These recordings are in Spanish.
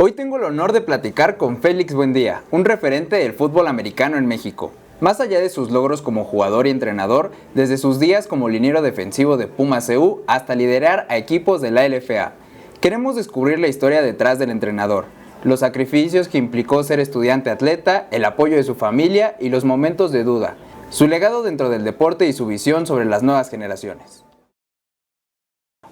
Hoy tengo el honor de platicar con Félix Buendía, un referente del fútbol americano en México. Más allá de sus logros como jugador y entrenador, desde sus días como liniero defensivo de Pumas CU hasta liderar a equipos de la LFA, queremos descubrir la historia detrás del entrenador, los sacrificios que implicó ser estudiante atleta, el apoyo de su familia y los momentos de duda, su legado dentro del deporte y su visión sobre las nuevas generaciones.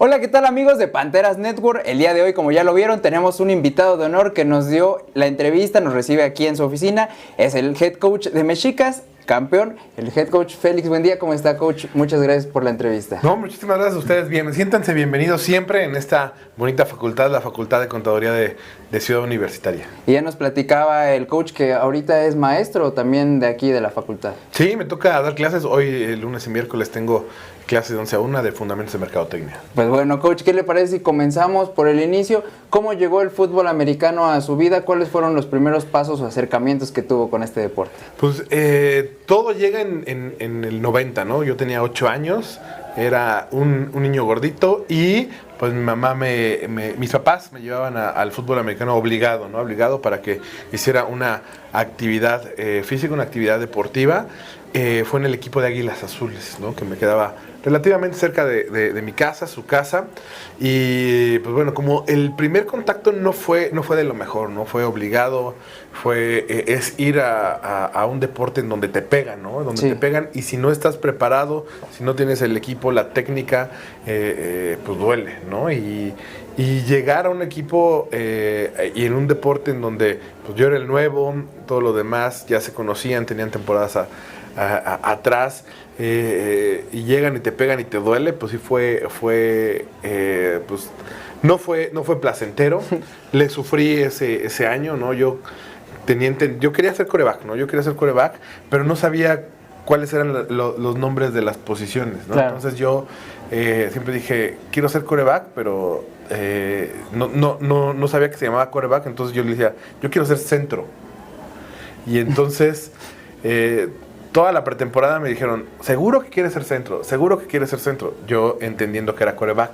Hola, ¿qué tal amigos de Panteras Network? El día de hoy, como ya lo vieron, tenemos un invitado de honor que nos dio la entrevista, nos recibe aquí en su oficina. Es el head coach de Mexicas, campeón, el head coach Félix Buendía. ¿Cómo está, coach? Muchas gracias por la entrevista. No, muchísimas gracias a ustedes. Bien, siéntanse bienvenidos siempre en esta bonita facultad, la Facultad de Contaduría de Ciudad Universitaria. Y ya nos platicaba el coach que ahorita es maestro también de aquí de la facultad. Sí, me toca dar clases. Hoy, el lunes y miércoles, tengo clases de 11 a 1 de Fundamentos de Mercadotecnia. Pues bueno, coach, ¿qué le parece si comenzamos por el inicio? ¿Cómo llegó el fútbol americano a su vida? ¿Cuáles fueron los primeros pasos o acercamientos que tuvo con este deporte? Pues todo llega en el 90, ¿no? Yo tenía 8 años, era un niño gordito y pues mi mamá, mis papás me llevaban al fútbol americano obligado, ¿no? Obligado para que hiciera una actividad física, una actividad deportiva. Fue en el equipo de Águilas Azules, ¿no? Que me quedaba relativamente cerca de mi casa, su casa, y pues bueno, como el primer contacto no fue de lo mejor, no fue obligado, es ir a un deporte en donde te pegan, ¿no? Donde Sí. te pegan, y si no estás preparado, si no tienes el equipo, la técnica, pues duele, ¿no? Y llegar a un equipo y en un deporte en donde pues yo era el nuevo, todo lo demás ya se conocían, tenían temporadas atrás, y llegan y te pegan y te duele, pues sí pues no fue placentero. Le sufrí ese año, ¿no? Yo quería ser quarterback, ¿no? Yo quería ser quarterback, pero no sabía cuáles eran los nombres de las posiciones, ¿no? Claro. Entonces yo siempre dije, quiero ser quarterback, pero no sabía que se llamaba quarterback, entonces yo le decía, yo quiero ser centro. Y entonces toda la pretemporada me dijeron, ¿seguro que quieres ser centro? ¿Seguro que quieres ser centro? Yo entendiendo que era quarterback.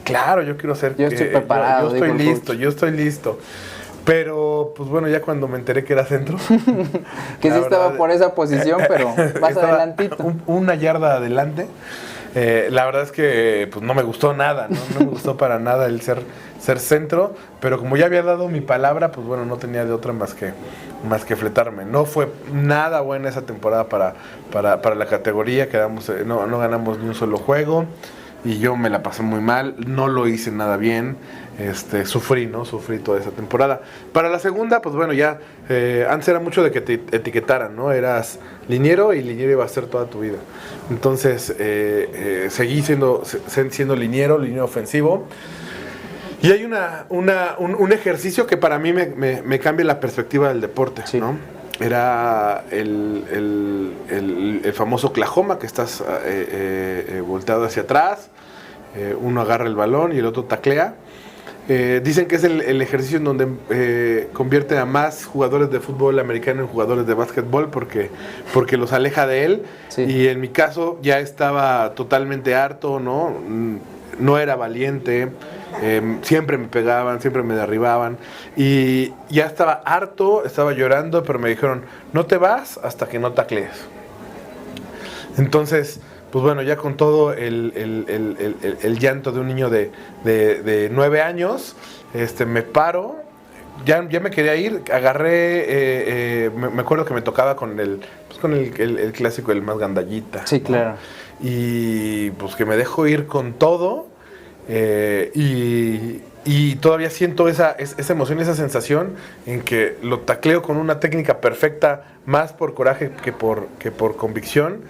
Claro, yo quiero ser... Yo estoy preparado. Yo estoy listo. Pero, pues bueno, ya cuando me enteré que era centro... Que sí estaba por esa posición, pero más adelantito. Una yarda adelante. La verdad es que pues no me gustó nada, ¿no? No me gustó para nada el ser centro, pero como ya había dado mi palabra, pues bueno, no tenía de otra más que fletarme. No fue nada buena esa temporada para la categoría, no ganamos ni un solo juego y yo me la pasé muy mal, no lo hice nada bien. Sufrí toda esa temporada. Para la segunda, pues bueno, ya antes era mucho de que te etiquetaran, ¿no? Eras liniero y liniero iba a ser toda tu vida. Entonces seguí siendo liniero ofensivo. Y hay un ejercicio que para mí me cambia la perspectiva del deporte, Sí. ¿no? Era el famoso Oklahoma, que estás volteado hacia atrás, uno agarra el balón y el otro taclea. Dicen que es el ejercicio en donde convierte a más jugadores de fútbol americano en jugadores de básquetbol porque los aleja de él. Sí. Y en mi caso ya estaba totalmente harto, ¿no? No era valiente, siempre me pegaban, siempre me derribaban y ya estaba harto, estaba llorando, pero me dijeron, no te vas hasta que no taclees. Entonces, pues bueno, ya con todo el llanto de un niño de 9 años, me paro, ya me quería ir, agarré, me acuerdo que me tocaba con el clásico, el más gandallita. Sí, ¿no? claro. Y pues que me dejo ir con todo, y todavía siento esa emoción, esa sensación en que lo tacleo con una técnica perfecta, más por coraje que por convicción.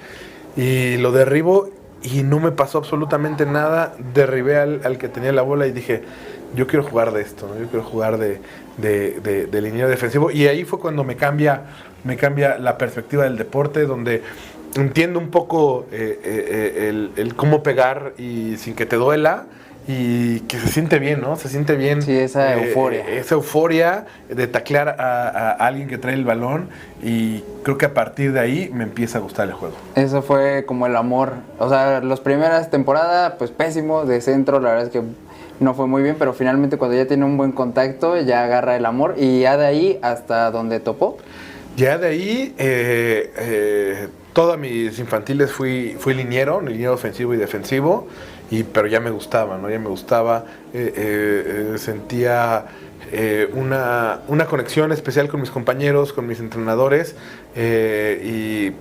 Y lo derribo y no me pasó absolutamente nada. Derribé al que tenía la bola y dije, yo quiero jugar de esto, ¿no? Yo quiero jugar de liniero defensivo. Y ahí fue cuando me cambia la perspectiva del deporte, donde entiendo un poco el cómo pegar y sin que te duela. Y que se siente bien, ¿no? Se siente bien. Sí, esa euforia. Esa euforia de taclear a alguien que trae el balón. Y creo que a partir de ahí me empieza a gustar el juego. Eso fue como el amor. O sea, las primeras temporadas, pues pésimo de centro. La verdad es que no fue muy bien, pero finalmente cuando ya tiene un buen contacto ya agarra el amor y ya de ahí hasta donde topó. Ya de ahí, todas mis infantiles fui liniero ofensivo y defensivo, pero ya me gustaba, ¿no? Ya me gustaba, sentía una conexión especial con mis compañeros, con mis entrenadores, y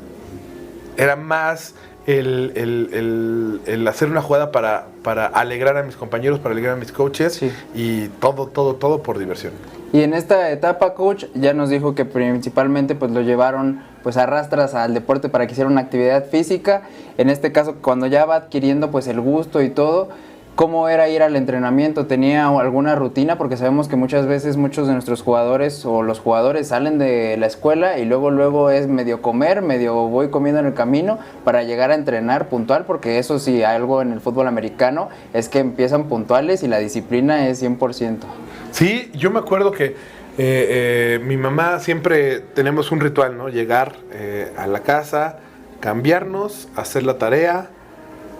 era más el hacer una jugada para alegrar a mis compañeros, para alegrar a mis coaches, Sí. y todo por diversión. Y en esta etapa, coach, ya nos dijo que principalmente pues lo llevaron pues a rastras al deporte para que hiciera una actividad física. En este caso, cuando ya va adquiriendo pues el gusto y todo, ¿cómo era ir al entrenamiento? ¿Tenía alguna rutina? Porque sabemos que muchas veces muchos de nuestros jugadores o los jugadores salen de la escuela y luego es medio comer, medio voy comiendo en el camino para llegar a entrenar puntual, porque eso sí, algo en el fútbol americano es que empiezan puntuales y la disciplina es 100%. Sí, yo me acuerdo que mi mamá siempre tenemos un ritual, ¿no? Llegar a la casa, cambiarnos, hacer la tarea,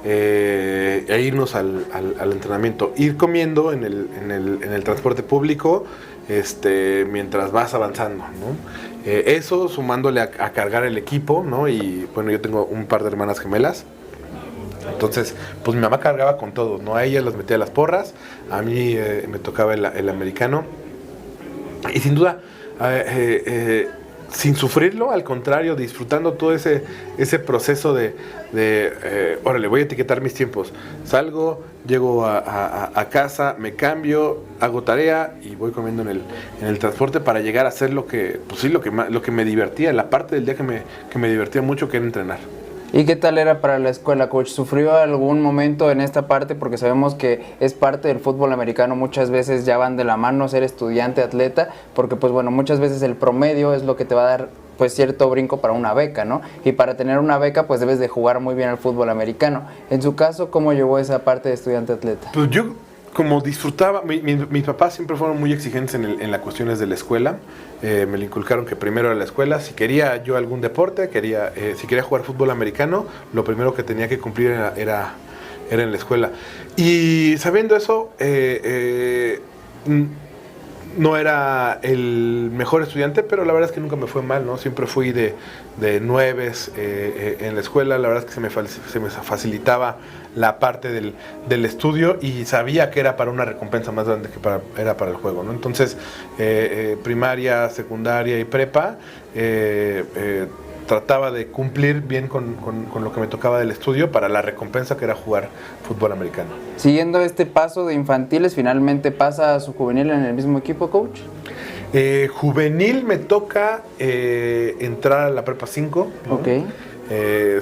e irnos al entrenamiento, ir comiendo en el transporte público, mientras vas avanzando, ¿no? Eso sumándole a cargar el equipo, ¿no? Y bueno, yo tengo un par de hermanas gemelas. Entonces, pues mi mamá cargaba con todo, ¿no? A ella las metía las porras, a mí me tocaba el americano. Y sin duda, sin sufrirlo, al contrario, disfrutando todo ese proceso órale, voy a etiquetar mis tiempos. Salgo, llego a casa, me cambio, hago tarea y voy comiendo en el transporte para llegar a hacer lo que me divertía, la parte del día que me divertía mucho, que era entrenar. ¿Y qué tal era para la escuela, coach? ¿Sufrió algún momento en esta parte? Porque sabemos que es parte del fútbol americano, muchas veces ya van de la mano ser estudiante, atleta, porque pues bueno, muchas veces el promedio es lo que te va a dar pues cierto brinco para una beca, ¿no? Y para tener una beca pues debes de jugar muy bien al fútbol americano. En su caso, ¿cómo llevó esa parte de estudiante atleta? Pues yo, como disfrutaba, mis papás siempre fueron muy exigentes en las cuestiones de la escuela. Me le inculcaron que primero era la escuela. Si quería yo algún deporte, si quería jugar fútbol americano, lo primero que tenía que cumplir era en la escuela. Y sabiendo eso, no era el mejor estudiante, pero la verdad es que nunca me fue mal, ¿no? Siempre fui de 9 en la escuela. La verdad es que se me facilitaba la parte del estudio y sabía que era para una recompensa más grande que era para el juego, ¿no? Entonces, primaria, secundaria y prepa, trataba de cumplir bien con lo que me tocaba del estudio para la recompensa que era jugar fútbol americano. Siguiendo este paso de infantiles, ¿finalmente pasa a su juvenil en el mismo equipo, coach? Juvenil me toca entrar a la prepa 5, ¿no? Ok.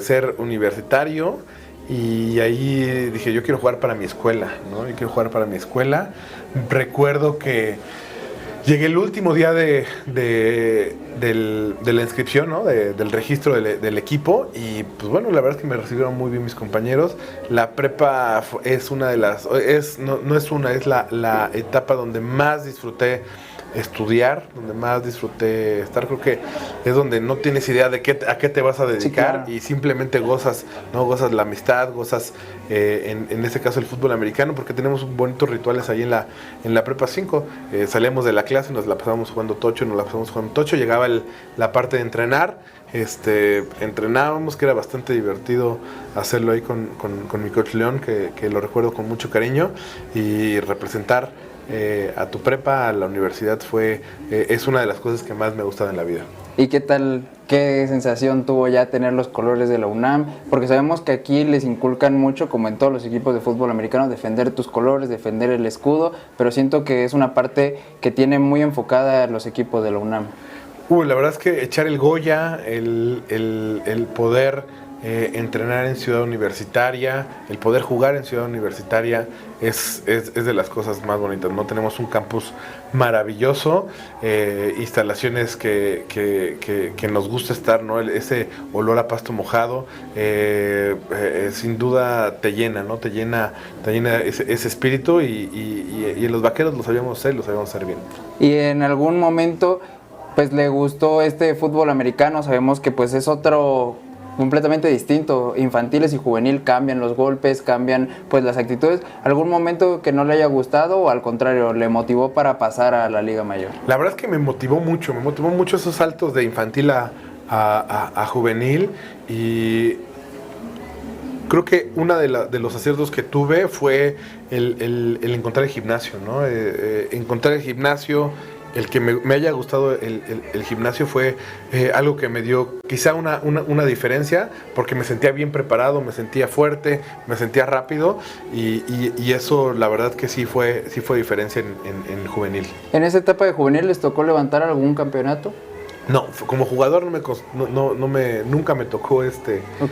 Ser universitario, y ahí dije, yo quiero jugar para mi escuela, ¿no? Yo quiero jugar para mi escuela. Recuerdo que llegué el último día de la inscripción, ¿no? Del registro del equipo, y pues bueno, la verdad es que me recibieron muy bien mis compañeros. La prepa es una de las, es la etapa donde más disfruté estudiar, donde más disfruté estar. Creo que es donde no tienes idea de a qué te vas a dedicar. Sí, claro. Y simplemente gozas, ¿no? Gozas la amistad, gozas en este caso el fútbol americano, porque tenemos bonitos rituales ahí en la prepa 5. Salíamos de la clase, nos la pasábamos jugando tocho, llegaba la parte de entrenar, entrenábamos, que era bastante divertido hacerlo ahí con mi coach León, que lo recuerdo con mucho cariño, y representar a tu prepa, a la universidad, es una de las cosas que más me gustan en la vida. ¿Y qué tal, qué sensación tuvo ya tener los colores de la UNAM? Porque sabemos que aquí les inculcan mucho, como en todos los equipos de fútbol americano, defender tus colores, defender el escudo, pero siento que es una parte que tiene muy enfocada los equipos de la UNAM. La verdad es que echar el Goya, el poder entrenar en Ciudad Universitaria, el poder jugar en Ciudad Universitaria es de las cosas más bonitas, ¿no? Tenemos un campus maravilloso, instalaciones que nos gusta estar, ¿no? Ese olor a pasto mojado, sin duda te llena, ¿no? Te llena ese espíritu, y en los Vaqueros lo sabíamos hacer bien. Y en algún momento pues le gustó este fútbol americano, sabemos que pues es otro completamente distinto. Infantiles y juvenil cambian los golpes, cambian pues las actitudes. ¿Algún momento que no le haya gustado o al contrario, le motivó para pasar a la Liga Mayor? La verdad es que me motivó mucho esos saltos de infantil a juvenil, y creo que uno de los aciertos que tuve fue el encontrar el gimnasio, ¿no? Encontrar el gimnasio, el que me haya gustado el gimnasio fue algo que me dio quizá una diferencia, porque me sentía bien preparado, me sentía fuerte, me sentía rápido, y eso la verdad que sí fue diferencia en juvenil. ¿En esa etapa de juvenil les tocó levantar algún campeonato? No, como jugador nunca me tocó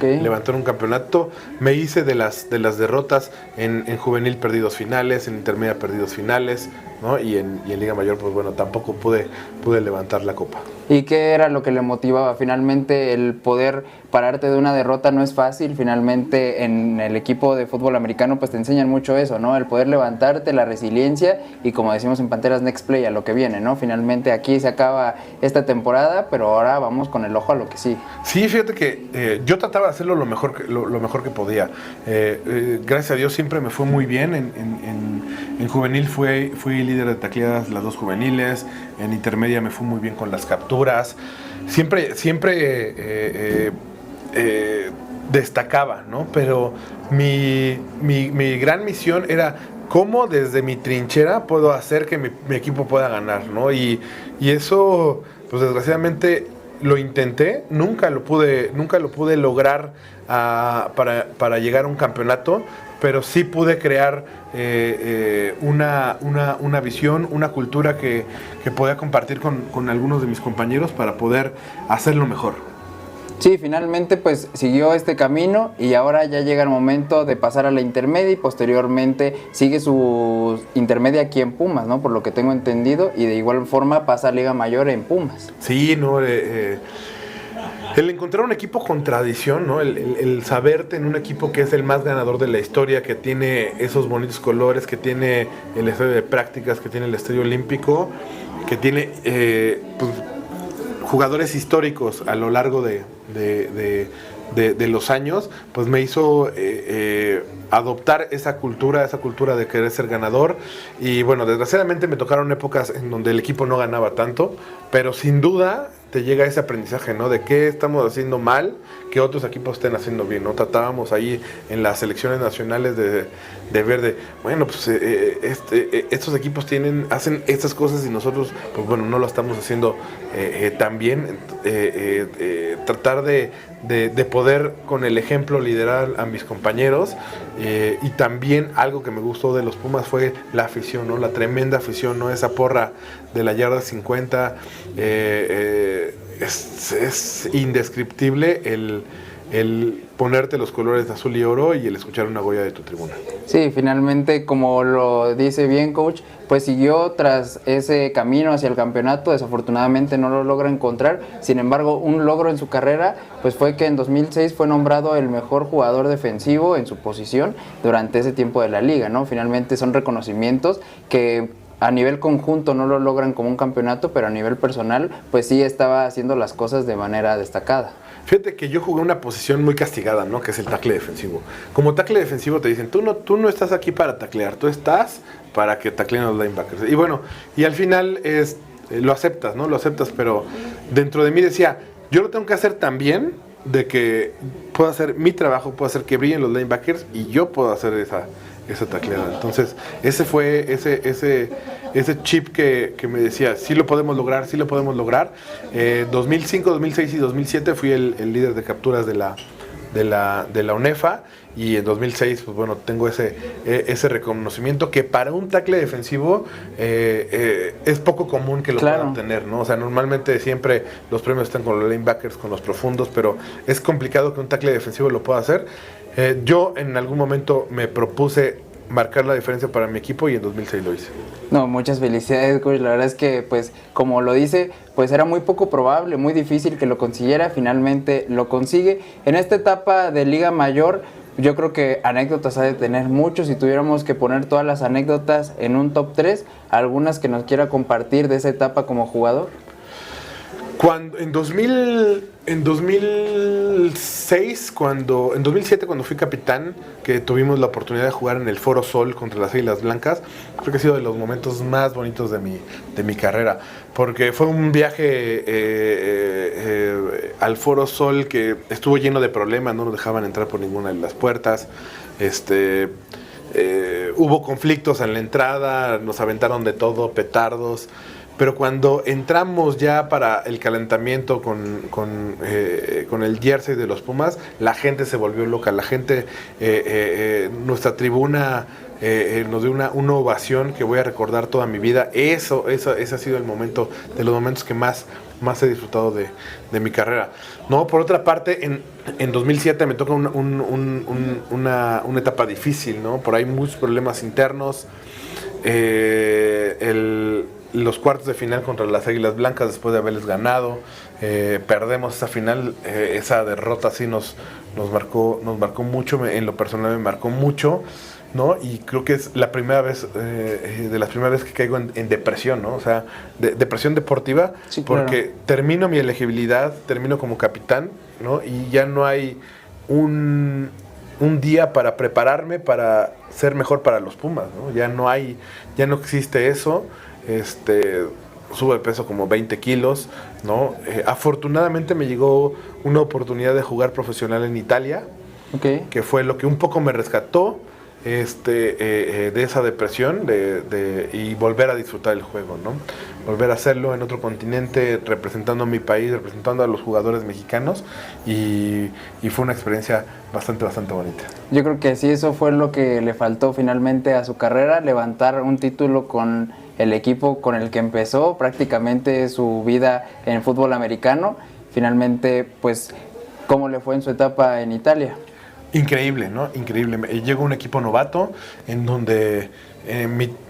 levantar un campeonato. Me hice de las derrotas en juvenil, perdidos finales, en intermedia perdidos finales, ¿no? Y en Liga Mayor, pues bueno, tampoco pude levantar la copa. ¿Y qué era lo que le motivaba? Finalmente el poder pararte de una derrota no es fácil. Finalmente en el equipo de fútbol americano pues te enseñan mucho eso, ¿no? El poder levantarte, la resiliencia y, como decimos en Panteras, next play, a lo que viene, ¿no? Finalmente aquí se acaba esta temporada, pero ahora vamos con el ojo a lo que sigue. Sí, fíjate que yo trataba de hacerlo lo mejor que podía. Gracias a Dios siempre me fue muy bien. En juvenil fui líder de tacleadas las 2 juveniles. En intermedia me fue muy bien con las capturas. Siempre destacaba, ¿no? Pero mi gran misión era cómo desde mi trinchera puedo hacer que mi equipo pueda ganar, ¿no? Y eso, pues desgraciadamente lo intenté, nunca lo pude lograr para llegar a un campeonato, pero sí pude crear una visión, una cultura que podía compartir con algunos de mis compañeros para poder hacerlo mejor. Sí, finalmente pues siguió este camino y ahora ya llega el momento de pasar a la intermedia, y posteriormente sigue su intermedia aquí en Pumas, ¿no? Por lo que tengo entendido, y de igual forma pasa a Liga Mayor en Pumas. Sí, no, el encontrar un equipo con tradición, ¿no? El saberte en un equipo que es el más ganador de la historia, que tiene esos bonitos colores, que tiene el estadio de prácticas, que tiene el estadio olímpico, que tiene pues, jugadores históricos a lo largo de los años, pues me hizo adoptar esa cultura de querer ser ganador. Y bueno, desgraciadamente me tocaron épocas en donde el equipo no ganaba tanto, pero sin duda te llega ese aprendizaje, ¿no? De qué estamos haciendo mal, que otros equipos estén haciendo bien, ¿no? Tratábamos ahí en las selecciones nacionales de ver de, bueno, pues estos equipos hacen estas cosas y nosotros, pues bueno, no lo estamos haciendo tan bien. Tratar de poder con el ejemplo liderar a mis compañeros, y también algo que me gustó de los Pumas fue la afición, ¿no? La tremenda afición, ¿no? Esa porra de la yarda 50, es indescriptible el ponerte los colores de azul y oro y el escuchar una goya de tu tribuna. Sí, finalmente, como lo dice bien, coach, pues siguió tras ese camino hacia el campeonato. Desafortunadamente no lo logra encontrar. Sin embargo, un logro en su carrera pues fue que en 2006 fue nombrado el mejor jugador defensivo en su posición durante ese tiempo de la liga, ¿no? Finalmente son reconocimientos que a nivel conjunto no lo logran como un campeonato, pero a nivel personal pues sí estaba haciendo las cosas de manera destacada. Fíjate que yo jugué una posición muy castigada, ¿no? Que es el tackle defensivo. Como tackle defensivo te dicen, tú no estás aquí para taclear, tú estás para que tacleen los linebackers. Y bueno, y al final lo aceptas, ¿no? Lo aceptas, pero dentro de mí decía, yo lo tengo que hacer tan bien de que puedo hacer mi trabajo, puedo hacer que brillen los linebackers y yo puedo hacer esa tacleada. Entonces, ese fue ese chip que me decía, sí lo podemos lograr, sí lo podemos lograr. 2005, 2006 y 2007 fui el líder de capturas de la UNEFA, y en 2006, pues bueno, tengo ese reconocimiento que para un tackle defensivo es poco común que lo puedan tener, ¿no? O sea, normalmente siempre los premios están con los linebackers, con los profundos, pero es complicado que un tackle defensivo lo pueda hacer. Yo en algún momento me propuse marcar la diferencia para mi equipo y en 2006 lo hice. No, muchas felicidades, coach. La verdad es que, pues, como lo dice, pues era muy poco probable, muy difícil que lo consiguiera. Finalmente lo consigue. En esta etapa de Liga Mayor, yo creo que anécdotas ha de tener muchos. Si tuviéramos que poner todas las anécdotas en un top 3, algunas que nos quiera compartir de esa etapa como jugador. En 2007 cuando fui capitán, que tuvimos la oportunidad de jugar en el Foro Sol contra las Águilas Blancas, creo que ha sido de los momentos más bonitos de mi carrera, porque fue un viaje al Foro Sol que estuvo lleno de problemas, no nos dejaban entrar por ninguna de las puertas, hubo conflictos en la entrada, nos aventaron de todo, petardos. Pero cuando entramos ya para el calentamiento con el jersey de los Pumas, la gente se volvió loca. La gente, nuestra tribuna nos dio una ovación que voy a recordar toda mi vida. Ese ha sido el momento, de los momentos que más he disfrutado de mi carrera. No, por otra parte, en 2007 me toca una etapa difícil, ¿no? Por ahí muchos problemas internos. Los cuartos de final contra las Águilas Blancas, después de haberles ganado, perdemos esa final, esa derrota sí nos marcó mucho, en lo personal me marcó mucho, ¿no? Y creo que es la primera vez, de las primeras veces que caigo en depresión, ¿no? O sea, depresión deportiva, sí, porque claro, termino mi elegibilidad, termino como capitán, ¿no? Y ya no hay un día para prepararme para ser mejor para los Pumas, ¿no? Ya no existe eso. Sube de peso como 20 kilos, ¿no? Afortunadamente me llegó una oportunidad de jugar profesional en Italia, okay, que fue lo que un poco me rescató de esa depresión y volver a disfrutar el juego, ¿no? Volver a hacerlo en otro continente, representando a mi país, representando a los jugadores mexicanos, y fue una experiencia bastante bonita. Yo creo que sí, eso fue lo que le faltó finalmente a su carrera, levantar un título con el equipo con el que empezó prácticamente su vida en el fútbol americano. Finalmente, pues, ¿cómo le fue en su etapa en Italia? Increíble, ¿no? Increíble. Llegó un equipo novato en donde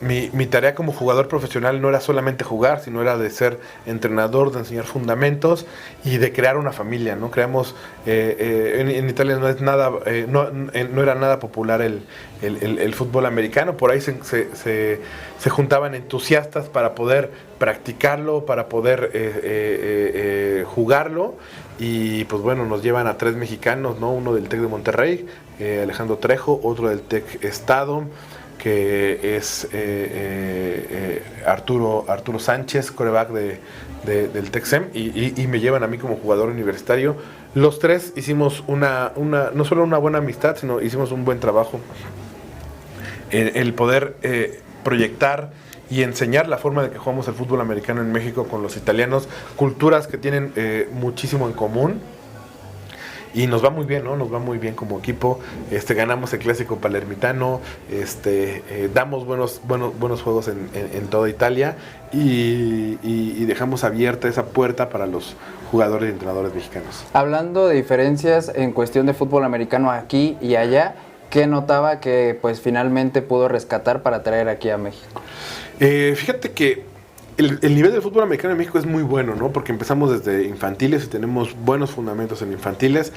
mi tarea como jugador profesional no era solamente jugar, sino era de ser entrenador, de enseñar fundamentos y de crear una familia, ¿no? Creamos, en Italia no era nada popular el fútbol americano. Por ahí se juntaban entusiastas para poder practicarlo, para poder jugarlo. Y pues bueno, nos llevan a 3 mexicanos, ¿no? Uno del TEC de Monterrey, Alejandro Trejo, otro del TEC Estado, que es Arturo Sánchez, quarterback del TEC-SEM, y me llevan a mí como jugador universitario. Los 3 hicimos no solo una buena amistad, sino hicimos un buen trabajo. El poder proyectar y enseñar la forma de que jugamos el fútbol americano en México con los italianos, culturas que tienen muchísimo en común. Y nos va muy bien, ¿no? Nos va muy bien como equipo. Ganamos el clásico palermitano, damos buenos juegos en toda Italia, y dejamos abierta esa puerta para los jugadores y entrenadores mexicanos. Hablando de diferencias en cuestión de fútbol americano aquí y allá, ¿qué notaba que pues finalmente pudo rescatar para traer aquí a México? Fíjate que el nivel del fútbol americano en México es muy bueno, ¿no? Porque empezamos desde infantiles y tenemos buenos fundamentos en infantiles.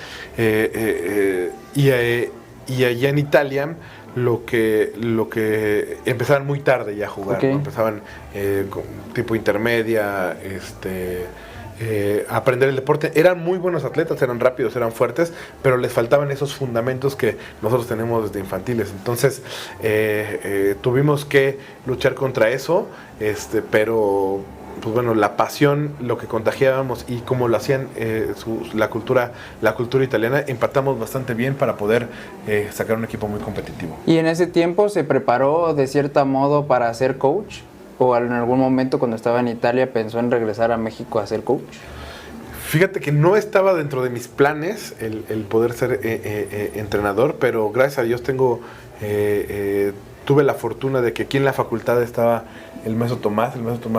Y allá en Italia lo que empezaban muy tarde ya a jugar, okay, ¿no? Empezaban con tipo intermedia, aprender el deporte. Eran muy buenos atletas, eran rápidos, eran fuertes, pero les faltaban esos fundamentos que nosotros tenemos desde infantiles. Entonces tuvimos que luchar contra eso, pero pues bueno, la pasión, lo que contagiábamos y cómo lo hacían la cultura italiana, empatamos bastante bien para poder sacar un equipo muy competitivo. ¿Y en ese tiempo se preparó de cierto modo para ser coach? ¿O en algún momento cuando estaba en Italia pensó en regresar a México a ser coach? Fíjate que no estaba dentro de mis planes el poder ser entrenador, pero gracias a Dios tuve la fortuna de que aquí en la facultad estaba el maestro Tomás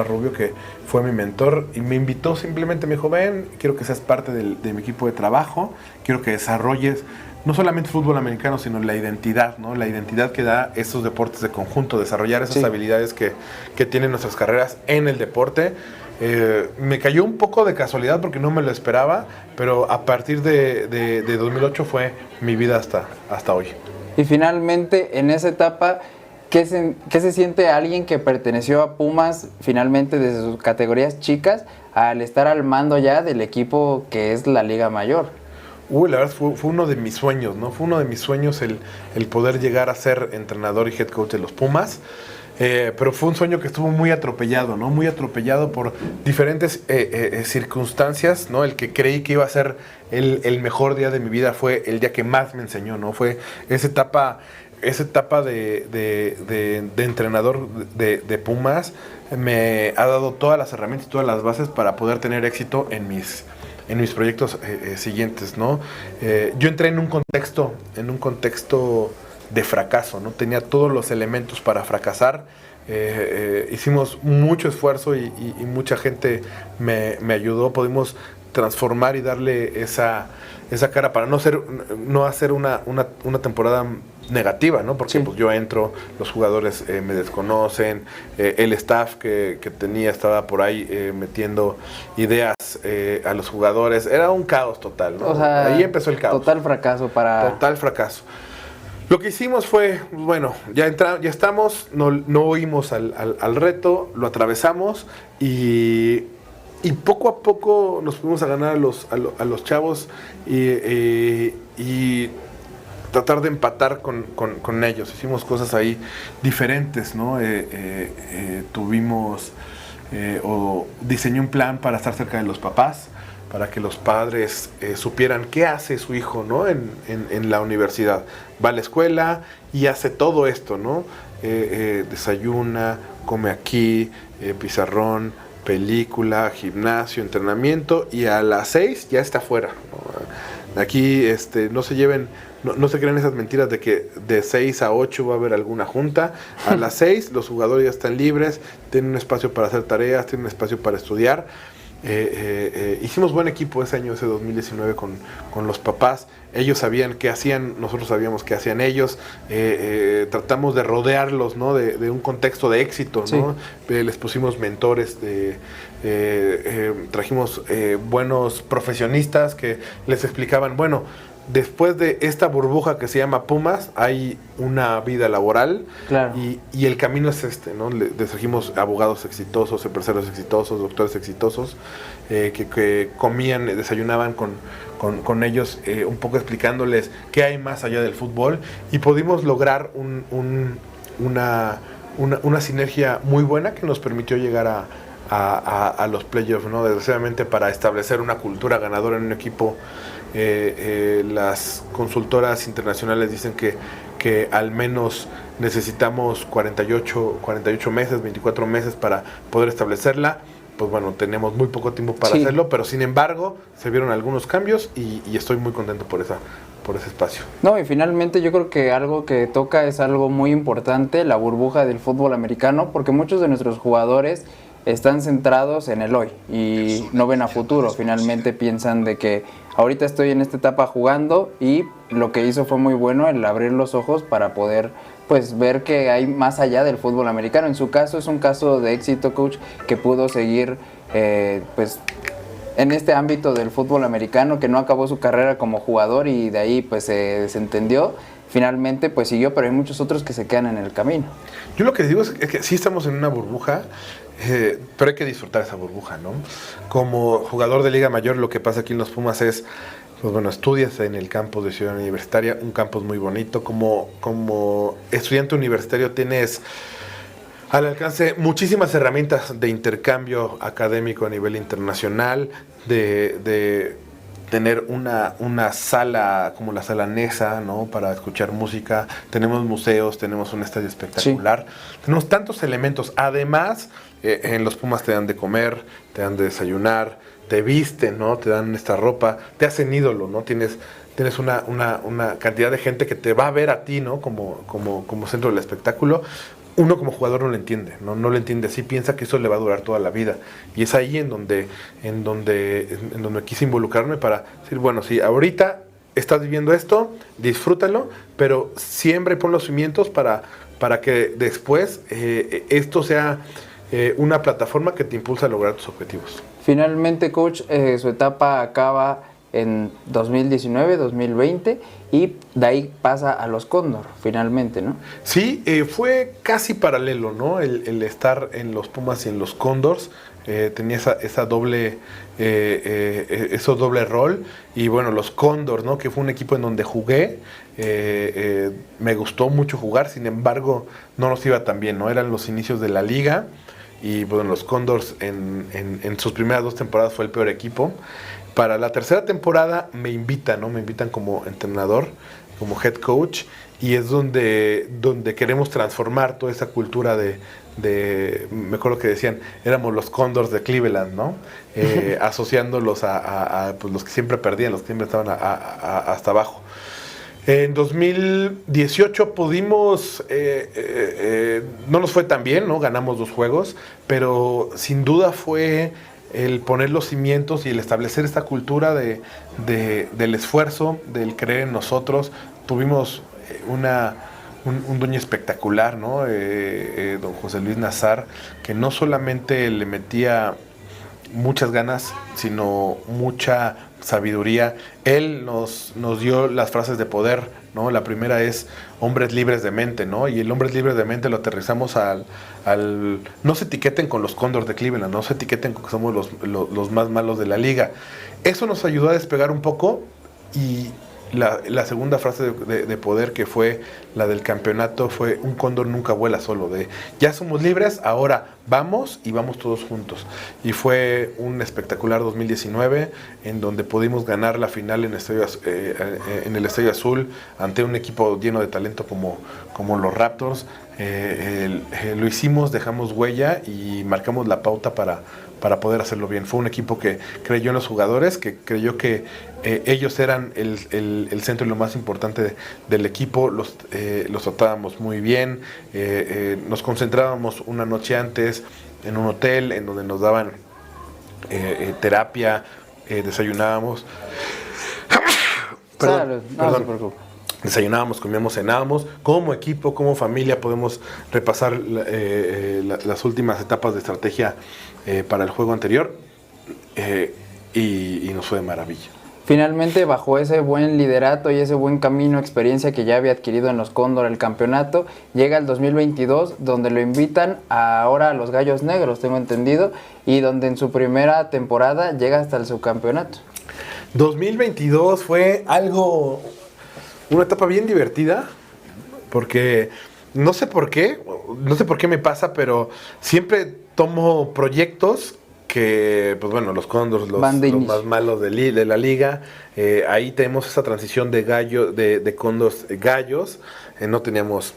Rubio, que fue mi mentor, y me invitó, simplemente me dijo: ven, quiero que seas parte de mi equipo de trabajo, quiero que desarrolles no solamente fútbol americano, sino la identidad, ¿no? La identidad que da estos deportes de conjunto, desarrollar esas habilidades que tienen nuestras carreras en el deporte. Me cayó un poco de casualidad porque no me lo esperaba, pero a partir de 2008 fue mi vida hasta hoy. Y finalmente, en esa etapa, ¿Qué se siente alguien que perteneció a Pumas finalmente desde sus categorías chicas al estar al mando ya del equipo que es la Liga Mayor? La verdad fue uno de mis sueños, ¿no? Fue uno de mis sueños el poder llegar a ser entrenador y head coach de los Pumas. Pero fue un sueño que estuvo muy atropellado, ¿no? Muy atropellado por diferentes circunstancias, ¿no? El que creí que iba a ser el mejor día de mi vida fue el día que más me enseñó, ¿no? Fue esa etapa de entrenador de Pumas me ha dado todas las herramientas y todas las bases para poder tener éxito en mis proyectos siguientes, ¿no? Yo entré en un contexto de fracaso, ¿no? Tenía todos los elementos para fracasar. Hicimos mucho esfuerzo y mucha gente me ayudó. Pudimos transformar y darle esa cara para no hacer una temporada negativa, ¿no? Porque sí, pues yo entro, los jugadores me desconocen, el staff que tenía estaba por ahí metiendo ideas a los jugadores. Era un caos total, ¿no? O sea, ahí empezó el caos. Total fracaso. Total fracaso. Lo que hicimos fue, bueno, ya estamos, no oímos al reto, lo atravesamos y poco a poco nos fuimos a ganar a los chavos y tratar de empatar con ellos. Hicimos cosas ahí diferentes, ¿no? Diseñé un plan para estar cerca de los papás, para que los padres supieran qué hace su hijo, ¿no? en la universidad. Va a la escuela y hace todo esto, ¿no? Desayuna, come aquí, pizarrón, película, gimnasio, entrenamiento, y a las 6 ya está afuera, ¿no? Aquí no se lleven, no se crean esas mentiras de que de 6 a 8 va a haber alguna junta. A las 6 los jugadores ya están libres, tienen un espacio para hacer tareas, tienen un espacio para estudiar. Hicimos buen equipo ese año, ese 2019, con los papás. Ellos sabían qué hacían, nosotros sabíamos qué hacían ellos. Tratamos de rodearlos, ¿no? de un contexto de éxito, ¿no? Sí. Les pusimos mentores, trajimos buenos profesionistas que les explicaban, bueno, después de esta burbuja que se llama Pumas, hay una vida laboral, claro, y el camino es ¿no? Les trajimos abogados exitosos, empresarios exitosos, doctores exitosos, que comían, desayunaban con ellos, un poco explicándoles qué hay más allá del fútbol, y pudimos lograr una sinergia muy buena que nos permitió llegar a los playoffs, ¿no? Desgraciadamente, para establecer una cultura ganadora en un equipo, las consultoras internacionales dicen que al menos necesitamos 48 meses, 24 meses para poder establecerla. Pues bueno, tenemos muy poco tiempo para hacerlo, pero sin embargo se vieron algunos cambios y estoy muy contento por ese espacio. No, y finalmente yo creo que algo que toca es algo muy importante, la burbuja del fútbol americano, porque muchos de nuestros jugadores están centrados en el hoy y no ven a futuro. Finalmente piensan de que ahorita estoy en esta etapa jugando, y lo que hizo fue muy bueno el abrir los ojos para poder pues ver que hay más allá del fútbol americano. En su caso es un caso de éxito, coach, que pudo seguir pues en este ámbito del fútbol americano, que no acabó su carrera como jugador y de ahí pues se desentendió. Finalmente pues siguió, pero hay muchos otros que se quedan en el camino. Yo lo que digo es que sí estamos en una burbuja, pero hay que disfrutar esa burbuja, ¿no? Como jugador de Liga Mayor, lo que pasa aquí en los Pumas es, pues bueno, estudias en el campus de Ciudad Universitaria, un campus muy bonito. Como estudiante universitario tienes al alcance muchísimas herramientas de intercambio académico a nivel internacional, de tener una sala como la sala Nesa, ¿no? Para escuchar música. Tenemos museos, tenemos un estadio espectacular. Sí. Tenemos tantos elementos. Además, en los Pumas te dan de comer, te dan de desayunar, te visten, ¿no? Te dan esta ropa, te hacen ídolo, ¿no? Tienes una cantidad de gente que te va a ver a ti, ¿no? Como centro del espectáculo. Uno como jugador no lo entiende, no lo entiende así, piensa que eso le va a durar toda la vida. Y es ahí en donde quise involucrarme para decir, bueno, sí, ahorita estás viviendo esto, disfrútalo, pero siembra y pon los cimientos para que después esto sea una plataforma que te impulsa a lograr tus objetivos. Finalmente, coach, su etapa acaba en 2019, 2020 y de ahí pasa a los Cóndor finalmente, ¿no? Sí, fue casi paralelo, ¿no? El estar en los Pumas y en los Cóndors. Tenía esa doble rol. Y bueno, los Cóndors, ¿no? Que fue un equipo en donde jugué. Me gustó mucho jugar, sin embargo, no nos iba tan bien, ¿no? Eran los inicios de la liga. Y bueno, los Cóndors en sus primeras 2 temporadas fue el peor equipo. Para la tercera temporada me invitan, ¿no? Me invitan como entrenador, como head coach. Y es donde queremos transformar toda esa cultura me acuerdo que decían, éramos los Cóndors de Cleveland, ¿no? Asociándolos a pues, los que siempre perdían, los que siempre estaban hasta abajo. En 2018 pudimos, no nos fue tan bien, ¿no? Ganamos 2 juegos, pero sin duda fue el poner los cimientos y el establecer esta cultura del esfuerzo, del creer en nosotros. Tuvimos un dueño espectacular, ¿no? Don José Luis Nazar, que no solamente le metía muchas ganas, sino mucha sabiduría. Él nos dio las frases de poder, ¿no? La primera es hombres libres de mente, ¿no? Y el hombres libres de mente lo aterrizamos al no se etiqueten con los Cóndors de Cleveland, no se etiqueten con que somos los más malos de la liga. Eso nos ayudó a despegar un poco. Y la segunda frase de poder, que fue la del campeonato, fue: un cóndor nunca vuela solo, de ya somos libres, ahora vamos y vamos todos juntos. Y fue un espectacular 2019 en donde pudimos ganar la final en el Estadio Azul ante un equipo lleno de talento como los Raptors. Lo hicimos, dejamos huella y marcamos la pauta para poder hacerlo bien. Fue un equipo que creyó en los jugadores, que creyó que ellos eran el centro y lo más importante del equipo. Los tratábamos muy bien. Nos concentrábamos una noche antes en un hotel en donde nos daban terapia, desayunábamos. Perdón. Desayunábamos, comíamos, cenábamos. Como equipo, como familia, podemos repasar las últimas etapas de estrategia para el juego anterior, y nos fue de maravilla. Finalmente, bajo ese buen liderato y ese buen camino, experiencia que ya había adquirido en los Cóndor el campeonato, llega el 2022, donde lo invitan ahora a los Gallos Negros, tengo entendido, y donde en su primera temporada llega hasta el subcampeonato. 2022 fue una etapa bien divertida, porque no sé por qué me pasa, pero siempre tomo proyectos que, pues bueno, los Cóndors, los más malos de la liga. Ahí tenemos esa transición de Cóndors gallos. No teníamos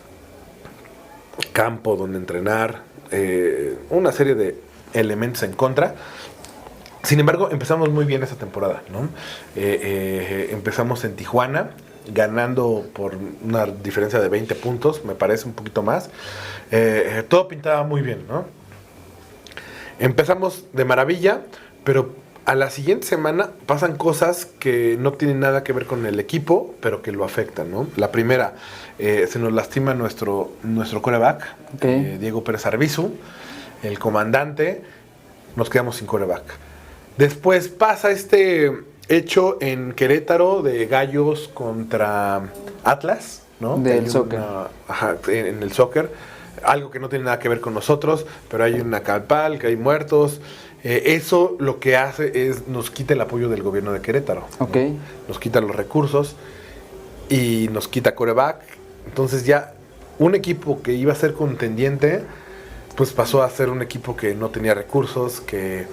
campo donde entrenar, una serie de elementos en contra. Sin embargo, empezamos muy bien esa temporada, ¿no? Empezamos en Tijuana, ganando por una diferencia de 20 puntos, me parece, un poquito más. Todo pintaba muy bien, ¿no? Empezamos de maravilla, pero a la siguiente semana pasan cosas que no tienen nada que ver con el equipo, pero que lo afectan, ¿no? La primera, se nos lastima nuestro quarterback, okay. Diego Pérez Arvizu, el comandante. Nos quedamos sin quarterback. Después pasa este hecho en Querétaro de Gallos contra Atlas, ¿no? Del soccer. En el soccer. Algo que no tiene nada que ver con nosotros, pero hay una campal, que hay muertos. Eso lo que hace es nos quita el apoyo del gobierno de Querétaro. Okay. ¿No? Nos quita los recursos y nos quita quarterback. Entonces ya un equipo que iba a ser contendiente, pues pasó a ser un equipo que no tenía recursos, que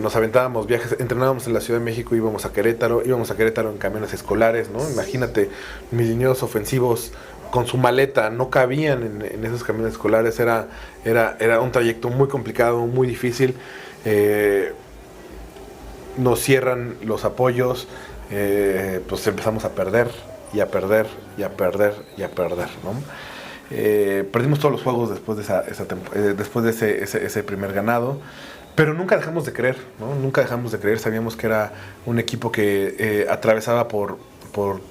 nos aventábamos viajes, entrenábamos en la Ciudad de México, íbamos a Querétaro en camiones escolares, ¿no? Imagínate, mis linieros ofensivos con su maleta no cabían en esos camiones escolares. Era un trayecto muy complicado, muy difícil. Nos cierran los apoyos, pues empezamos a perder, ¿no? Perdimos todos los juegos después de ese primer ganado. Pero nunca dejamos de creer, ¿no? Nunca dejamos de creer. Sabíamos que era un equipo que atravesaba por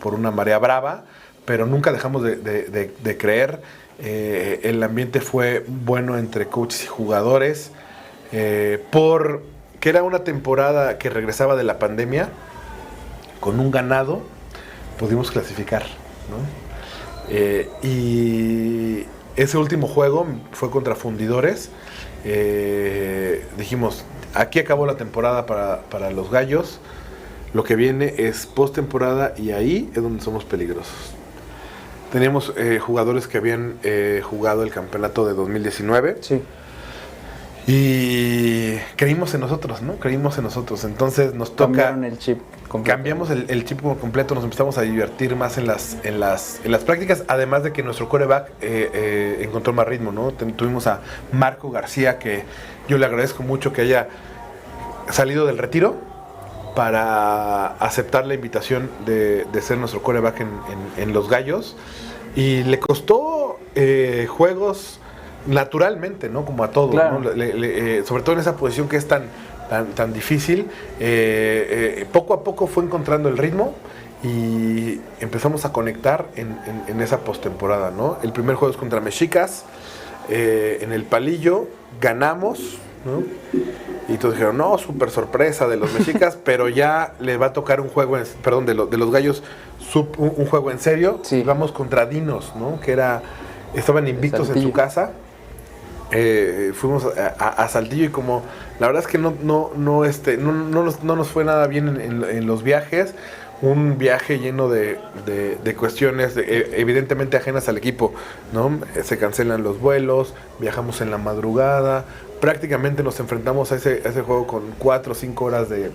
una marea brava, pero nunca dejamos de creer. El ambiente fue bueno entre coaches y jugadores, porque era una temporada que regresaba de la pandemia, con un ganado pudimos clasificar, ¿no? Y ese último juego fue contra Fundidores. Dijimos, aquí acabó la temporada para los Gallos, lo que viene es postemporada y ahí es donde somos peligrosos. Teníamos jugadores que habían jugado el campeonato de 2019. Sí. Y creímos en nosotros, ¿no? Creímos en nosotros. Entonces nos toca... Cambiaron el chip completo. Cambiamos el chip completo, nos empezamos a divertir más en las prácticas, además de que nuestro quarterback encontró más ritmo, ¿no? Tuvimos a Marco García, que yo le agradezco mucho que haya salido del retiro para aceptar la invitación de ser nuestro quarterback en los Gallos. Y le costó juegos naturalmente, ¿no? Como a todos, claro, ¿no? Sobre todo en esa posición que es tan difícil, poco a poco fue encontrando el ritmo y empezamos a conectar en esa postemporada, ¿no? El primer juego es contra Mexicas, en el Palillo, ganamos, ¿no? Y todos dijeron, no, súper sorpresa de los Mexicas, pero ya le va a tocar un juego, de los Gallos, un juego en serio. Sí. Y vamos contra Dinos, ¿no? Que estaban invictos en su casa. Fuimos a Saltillo y como la verdad es que no nos fue nada bien en los viajes, un viaje lleno de cuestiones evidentemente ajenas al equipo, ¿no? Se cancelan los vuelos, viajamos en la madrugada, prácticamente nos enfrentamos a ese juego con 4 o 5 horas de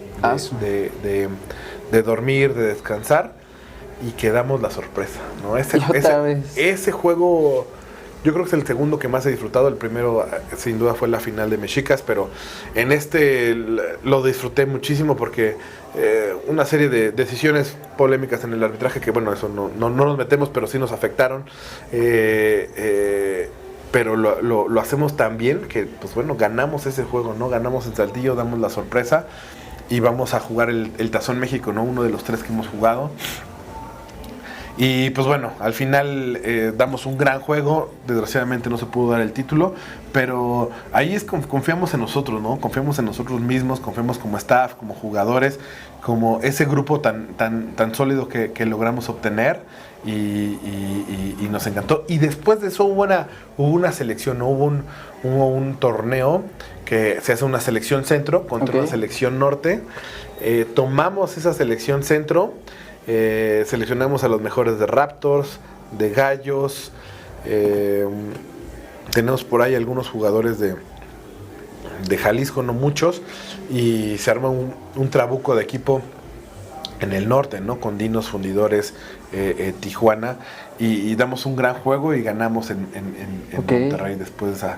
dormir, de descansar y quedamos la sorpresa, ¿no? Ese juego yo creo que es el segundo que más he disfrutado. El primero, sin duda, fue la final de Mexicas, pero en este lo disfruté muchísimo porque una serie de decisiones polémicas en el arbitraje, que bueno, eso no nos metemos, pero sí nos afectaron. Pero lo hacemos tan bien que, pues bueno, ganamos ese juego, ¿no? Ganamos en Saltillo, damos la sorpresa y vamos a jugar el Tazón México, ¿no? Uno de los 3 que hemos jugado. Y pues bueno, al final damos un gran juego, desgraciadamente no se pudo dar el título, pero ahí confiamos en nosotros, ¿no? Confiamos en nosotros mismos, confiamos como staff, como jugadores, como ese grupo tan sólido que logramos obtener y nos encantó. Y después de eso hubo una selección, ¿no? Hubo un torneo que se hace una selección centro contra una selección norte. Tomamos esa selección centro. Seleccionamos a los mejores de Raptors, de Gallos, tenemos por ahí algunos jugadores de Jalisco, no muchos, y se arma un trabuco de equipo en el norte, ¿no? Con Dinos, Fundidores, Tijuana, y damos un gran juego y ganamos en Monterrey después de esa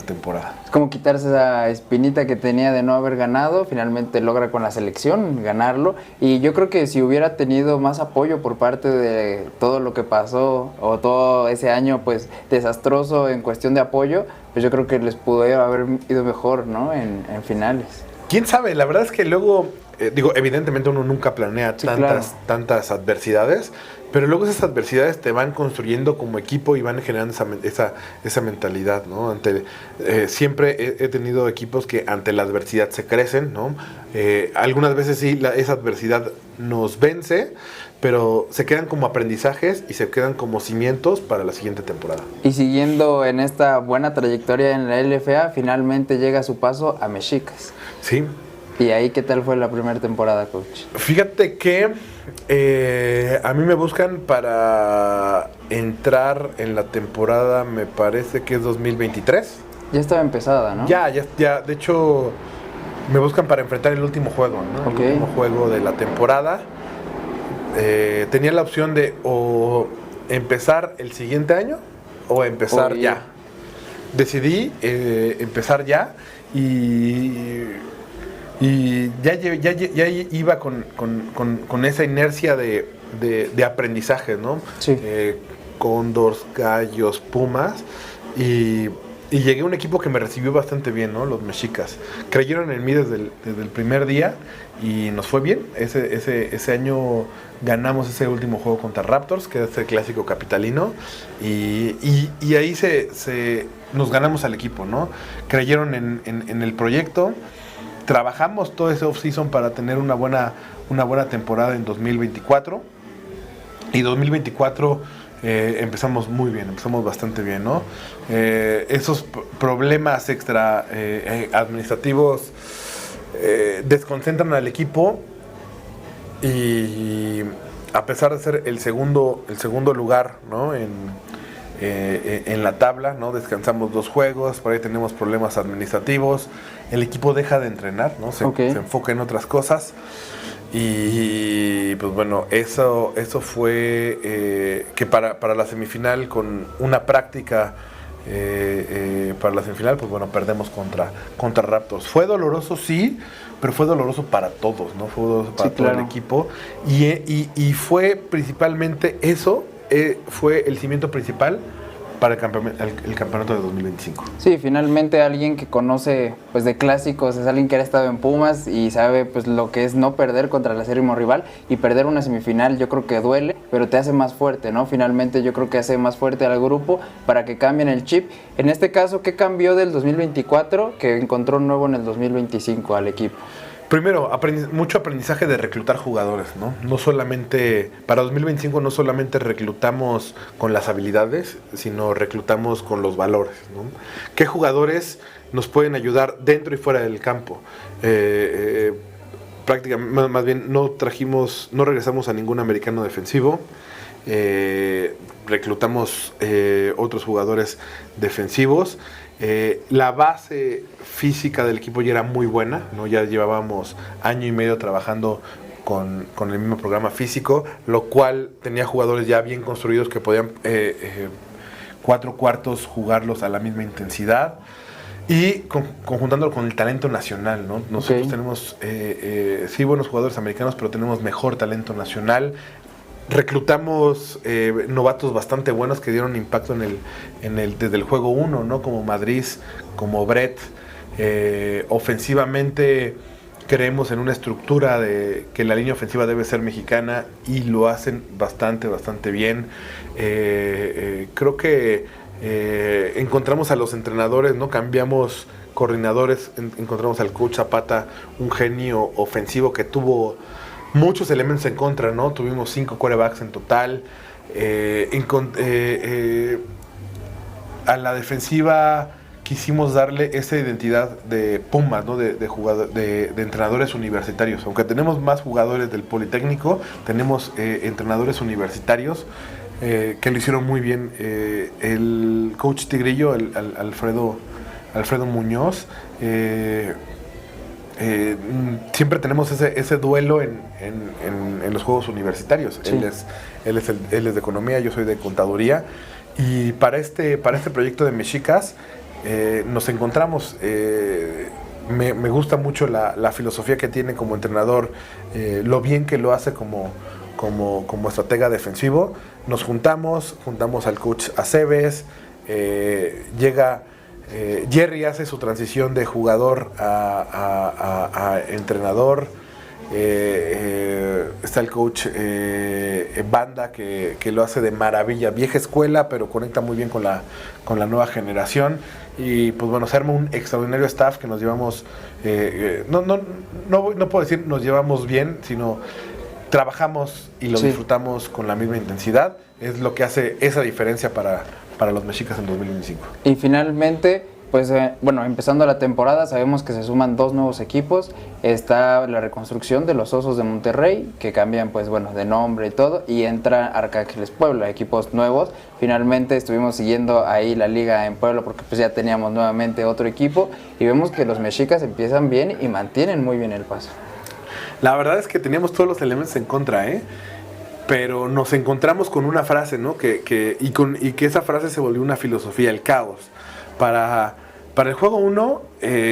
temporada. Es como quitarse esa espinita que tenía de no haber ganado, finalmente logra con la selección ganarlo, y yo creo que si hubiera tenido más apoyo por parte de todo lo que pasó o todo ese año pues desastroso en cuestión de apoyo, pues yo creo que les pudo haber ido mejor, ¿no? En finales. ¿Quién sabe? La verdad es que luego, evidentemente uno nunca planea tantas adversidades, pero luego esas adversidades te van construyendo como equipo y van generando esa mentalidad, ¿no? Siempre he tenido equipos que ante la adversidad se crecen, ¿no? Algunas veces sí, esa adversidad nos vence, pero se quedan como aprendizajes y se quedan como cimientos para la siguiente temporada. Y siguiendo en esta buena trayectoria en la LFA, finalmente llega su paso a Mexicas. Sí. ¿Y ahí qué tal fue la primera temporada, coach? Fíjate que a mí me buscan para entrar en la temporada, me parece que es 2023. Ya estaba empezada, ¿no? Ya, de hecho me buscan para enfrentar el último juego, ¿no? El último juego de la temporada. Tenía la opción de o empezar el siguiente año o empezar ya. Decidí empezar ya y ya iba con esa inercia de aprendizaje, ¿no? Sí. Cóndors, Gallos, Pumas y llegué a un equipo que me recibió bastante bien, ¿no? Los Mexicas. Creyeron en mí desde el primer día y nos fue bien. Ese año ganamos ese último juego contra Raptors, que es el clásico capitalino, y ahí nos ganamos al equipo, ¿no? Creyeron en el proyecto. trabajamos todo ese off-season para tener una buena temporada en 2024. Y 2024 empezamos muy bien, empezamos bastante bien, ¿no? Esos problemas extra administrativos desconcentran al equipo y a pesar de ser el segundo lugar, ¿no? En la tabla, ¿no? Descansamos 2 juegos, por ahí tenemos problemas administrativos, el equipo deja de entrenar, ¿no? Se enfoca en otras cosas y pues bueno, eso fue que para la semifinal, con una práctica para la semifinal, pues bueno, perdemos contra Raptors. Fue doloroso, sí, pero fue doloroso para todos, ¿no? Fue doloroso para todo el equipo y fue principalmente eso, fue el cimiento principal para el campeonato de 2025. Sí, finalmente alguien que conoce pues de clásicos, es alguien que ha estado en Pumas y sabe pues lo que es no perder contra el acérrimo rival, y perder una semifinal yo creo que duele, pero te hace más fuerte, ¿no? Finalmente yo creo que hace más fuerte al grupo para que cambien el chip. En este caso, ¿qué cambió del 2024 que encontró nuevo en el 2025 al equipo? Primero, mucho aprendizaje de reclutar jugadores, ¿no? No solamente, para 2025 no solamente reclutamos con las habilidades, sino reclutamos con los valores, ¿no? ¿Qué jugadores nos pueden ayudar dentro y fuera del campo? Prácticamente, más bien, no regresamos a ningún americano defensivo. Reclutamos otros jugadores defensivos. La base física del equipo ya era muy buena, ¿no? Ya llevábamos 1 año y medio trabajando con el mismo programa físico, lo cual tenía jugadores ya bien construidos que podían 4 cuartos jugarlos a la misma intensidad, y conjuntándolo con el talento nacional, ¿no? Nosotros tenemos sí buenos jugadores americanos, pero tenemos mejor talento nacional. Reclutamos novatos bastante buenos que dieron impacto desde el juego 1, ¿no? Como Madrid, como Brett. Ofensivamente creemos en una estructura de que la línea ofensiva debe ser mexicana y lo hacen bastante bien. Creo que encontramos a los entrenadores, ¿no? Cambiamos coordinadores, encontramos al coach Zapata, un genio ofensivo que tuvo muchos elementos en contra, ¿no? Tuvimos 5 quarterbacks en total. A la defensiva quisimos darle esa identidad de Pumas, ¿no? De entrenadores universitarios. Aunque tenemos más jugadores del Politécnico, tenemos entrenadores universitarios que lo hicieron muy bien. El coach Tigrillo, Alfredo Muñoz, siempre tenemos ese duelo en los juegos universitarios. Sí. Él es de economía, yo soy de contaduría, y para este proyecto de Mexicas nos encontramos. Me gusta mucho la filosofía que tiene como entrenador, lo bien que lo hace como estratega defensivo. Nos juntamos al coach Aceves, llega Jerry, hace su transición de jugador a entrenador. Está el coach Banda que lo hace de maravilla, vieja escuela, pero conecta muy bien con la nueva generación. Y pues bueno, se arma un extraordinario staff que nos llevamos, no puedo decir nos llevamos bien, sino trabajamos y lo disfrutamos con la misma intensidad. Es lo que hace esa diferencia para los Mexicas en 2025. Y finalmente, pues bueno, empezando la temporada, sabemos que se suman 2 nuevos equipos. Está la reconstrucción de los Osos de Monterrey, que cambian pues bueno de nombre y todo, y entra Arcángeles Puebla, equipos nuevos. Finalmente estuvimos siguiendo ahí la liga en Puebla porque pues ya teníamos nuevamente otro equipo, y vemos que los Mexicas empiezan bien y mantienen muy bien el paso. La verdad es que teníamos todos los elementos en contra, pero nos encontramos con una frase, ¿no? Y que esa frase se volvió una filosofía, el caos. Para el juego 1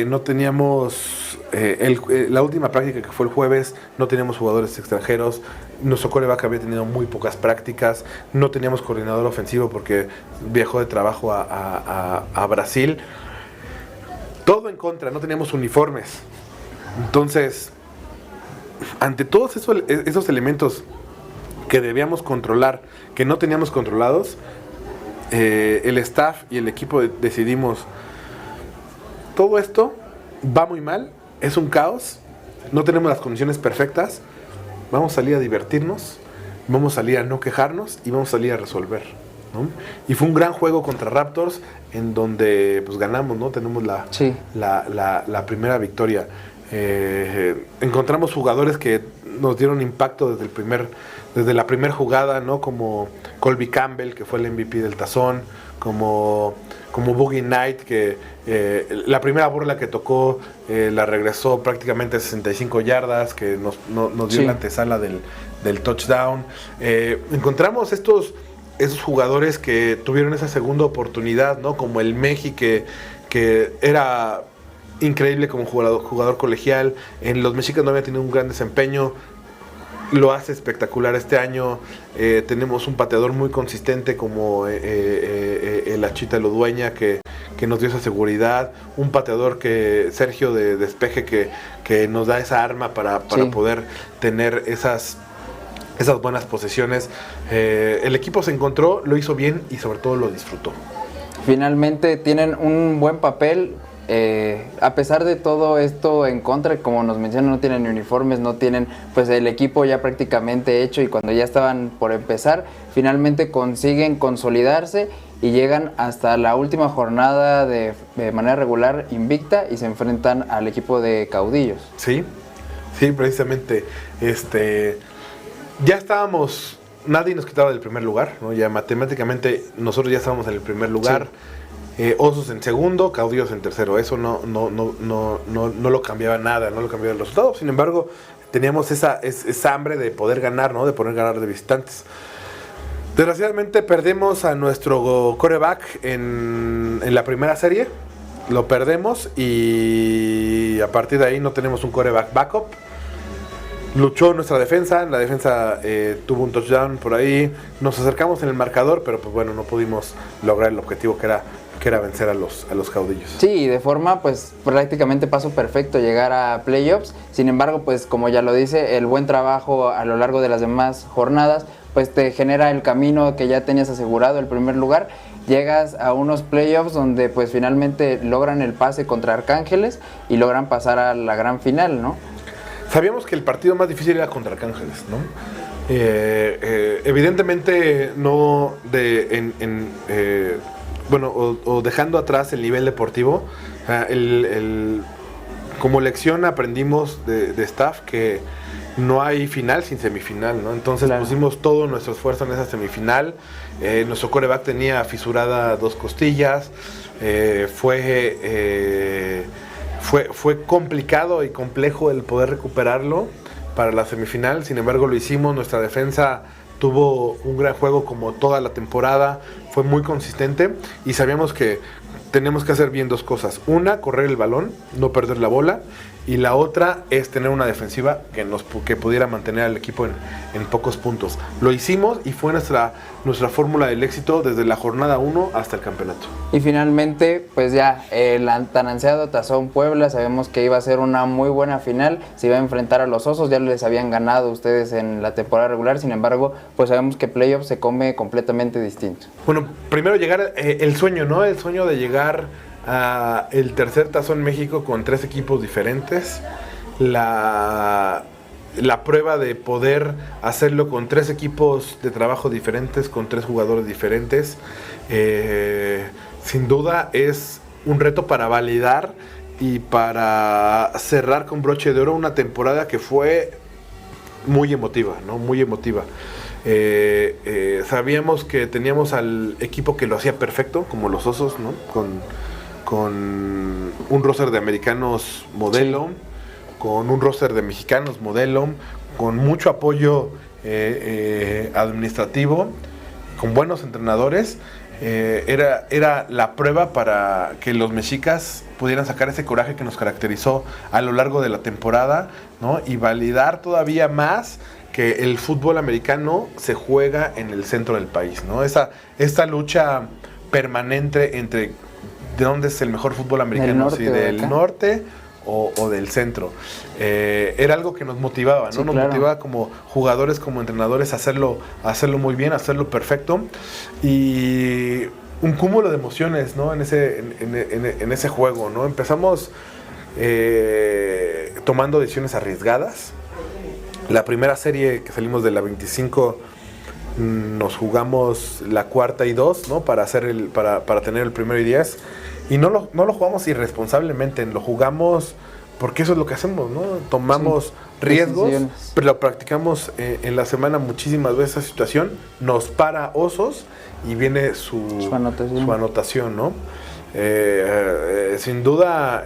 no teníamos, la última práctica que fue el jueves, no teníamos jugadores extranjeros. Nuestro quarterback había tenido muy pocas prácticas, no teníamos coordinador ofensivo porque viajó de trabajo a Brasil. Todo en contra, no teníamos uniformes. Entonces, ante todos esos elementos que debíamos controlar, que no teníamos controlados, el staff y el equipo decidimos, todo esto va muy mal, es un caos, no tenemos las condiciones perfectas, vamos a salir a divertirnos, vamos a salir a no quejarnos y vamos a salir a resolver, ¿no? Y fue un gran juego contra Raptors en donde pues ganamos, ¿no? Tenemos la primera victoria. Encontramos jugadores que nos dieron impacto desde la primera jugada, ¿no? Como Colby Campbell, que fue el MVP del Tazón, como Boogie Knight, que la primera burla que tocó la regresó prácticamente a 65 yardas, que nos dio la antesala del touchdown. Encontramos esos jugadores que tuvieron esa segunda oportunidad, ¿no? Como el Meji, que era increíble como jugador colegial. En los Mexicas no había tenido un gran desempeño, lo hace espectacular este año. Tenemos un pateador muy consistente como el Achita Lodueña, que nos dio esa seguridad. Un pateador Sergio de despeje, que nos da esa arma para poder tener esas buenas posesiones. El equipo se encontró, lo hizo bien y sobre todo lo disfrutó. Finalmente tienen un buen papel. A pesar de todo esto en contra, como nos mencionan, no tienen uniformes, no tienen pues el equipo ya prácticamente hecho, y cuando ya estaban por empezar, finalmente consiguen consolidarse y llegan hasta la última jornada de manera regular invicta y se enfrentan al equipo de Caudillos. Sí, precisamente. Ya estábamos, nadie nos quitaba del primer lugar, ¿no? Ya matemáticamente nosotros ya estábamos en el primer lugar. Sí. Osos en segundo, Caudillos en tercero. Eso no lo cambiaba nada, no lo cambiaba el resultado. Sin embargo, teníamos esa hambre de poder ganar, ¿no? De poder ganar de visitantes. Desgraciadamente perdemos a nuestro quarterback en la primera serie. Lo perdemos y a partir de ahí no tenemos un quarterback backup. Luchó nuestra defensa, la defensa tuvo un touchdown por ahí. Nos acercamos en el marcador, pero pues bueno, no pudimos lograr el objetivo que era vencer a los Caudillos. Sí, de forma pues prácticamente paso perfecto llegar a playoffs. Sin embargo, pues como ya lo dice, el buen trabajo a lo largo de las demás jornadas pues te genera el camino que ya tenías asegurado, el primer lugar. Llegas a unos playoffs donde pues finalmente logran el pase contra Arcángeles y logran pasar a la gran final, ¿no? Sabíamos que el partido más difícil era contra Arcángeles, ¿no? Evidentemente no o dejando atrás el nivel deportivo, como lección aprendimos de staff que no hay final sin semifinal, ¿no? Entonces pusimos todo nuestro esfuerzo en esa semifinal. Nuestro quarterback tenía fisurada 2 costillas. Fue complicado y complejo el poder recuperarlo para la semifinal. Sin embargo, lo hicimos. Nuestra defensa tuvo un gran juego como toda la temporada, fue muy consistente y sabíamos que tenemos que hacer bien 2 cosas. Una, correr el balón, no perder la bola, y la otra es tener una defensiva que pudiera mantener al equipo en pocos puntos. Lo hicimos y fue nuestra fórmula del éxito desde la jornada 1 hasta el campeonato. Y finalmente, pues ya el tan ansiado Tazón Puebla, sabemos que iba a ser una muy buena final, se iba a enfrentar a los Osos, ya les habían ganado ustedes en la temporada regular, sin embargo, pues sabemos que playoff se come completamente distinto. Bueno, primero llegar, el sueño, ¿no? El sueño de llegar a el tercer Tazón México con 3 equipos diferentes, la prueba de poder hacerlo con 3 equipos de trabajo diferentes, con 3 jugadores diferentes, sin duda es un reto para validar y para cerrar con broche de oro una temporada que fue muy emotiva, ¿no? Muy emotiva. Sabíamos que teníamos al equipo que lo hacía perfecto, como los Osos, ¿no? Con un roster de americanos modelo, sí, con un roster de mexicanos modelo, con mucho apoyo administrativo, con buenos entrenadores. Era la prueba para que los mexicas pudieran sacar ese coraje que nos caracterizó a lo largo de la temporada, ¿no? Y validar todavía más que el fútbol americano se juega en el centro del país, ¿no? Esta lucha permanente entre de dónde es el mejor fútbol americano, si del norte o del centro. Era algo que nos motivaba, ¿no? Sí, nos motivaba como jugadores, como entrenadores a hacerlo muy bien, a hacerlo perfecto. Y un cúmulo de emociones, ¿no? En ese juego, ¿no? Empezamos tomando decisiones arriesgadas. La primera serie que salimos de la 25 nos jugamos la cuarta y 2, ¿no? Para tener el primero y 10. Y no lo jugamos irresponsablemente, lo jugamos porque eso es lo que hacemos, ¿no? Tomamos riesgos, pero lo practicamos en la semana muchísimas veces esa situación, nos para Osos y viene su anotación, ¿no? Sin duda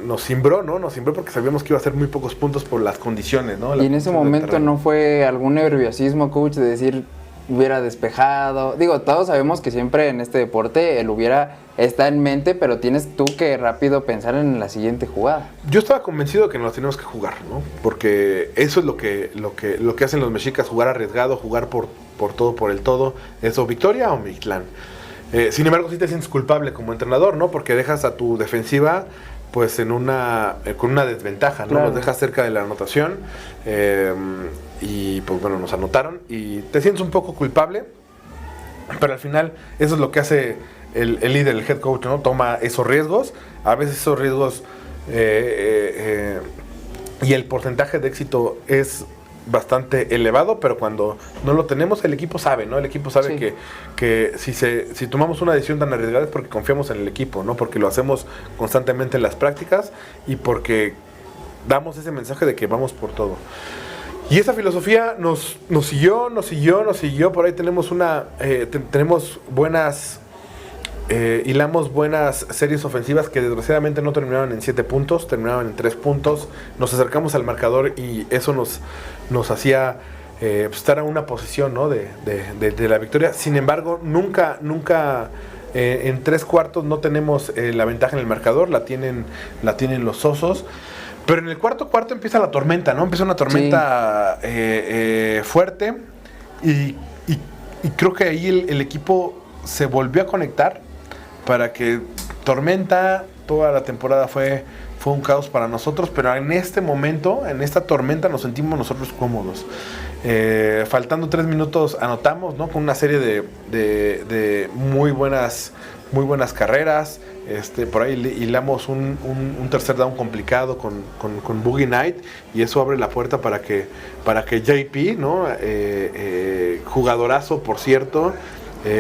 nos cimbró, ¿no? Nos cimbró porque sabíamos que iba a ser muy pocos puntos por las condiciones, ¿no? Y en ese momento no fue algún nerviosismo, coach, de decir hubiera despejado. Digo, todos sabemos que siempre en este deporte el hubiera está en mente, pero tienes tú que rápido pensar en la siguiente jugada. Yo estaba convencido que nos la teníamos que jugar, ¿no? Porque eso es lo que hacen los mexicas, jugar arriesgado, jugar por todo, por el todo. ¿Eso victoria o Mictlán? Sin embargo, sí te sientes culpable como entrenador, ¿no? Porque dejas a tu defensiva pues con una desventaja, ¿no? Claro. Los dejas cerca de la anotación y pues bueno, nos anotaron y te sientes un poco culpable, pero al final eso es lo que hace el líder, el head coach, ¿no? Toma esos riesgos, a veces esos riesgos y el porcentaje de éxito es bastante elevado, pero cuando no lo tenemos, el equipo sabe, ¿no? El equipo sabe sí. que si tomamos una decisión tan arriesgada es porque confiamos en el equipo, ¿no? Porque lo hacemos constantemente en las prácticas y porque damos ese mensaje de que vamos por todo. Y esa filosofía nos siguió, por ahí tenemos tenemos buenas... hilamos buenas series ofensivas que desgraciadamente no terminaron en 7 puntos, terminaban en 3 puntos. Nos acercamos al marcador y eso nos hacía estar a una posición, ¿no? de la victoria. Sin embargo, nunca en 3 cuartos no tenemos la ventaja en el marcador, la tienen los Osos. Pero en el cuarto empieza la tormenta, ¿no? Empieza una tormenta fuerte y creo que ahí el equipo se volvió a conectar para que tormenta, toda la temporada fue un caos para nosotros, pero en este momento, en esta tormenta nos sentimos nosotros cómodos. Faltando 3 minutos anotamos, ¿no? Con una serie de muy buenas carreras. Por ahí hilamos un tercer down complicado con Boogie Knight y eso abre la puerta para que JP, ¿no? Jugadorazo, por cierto.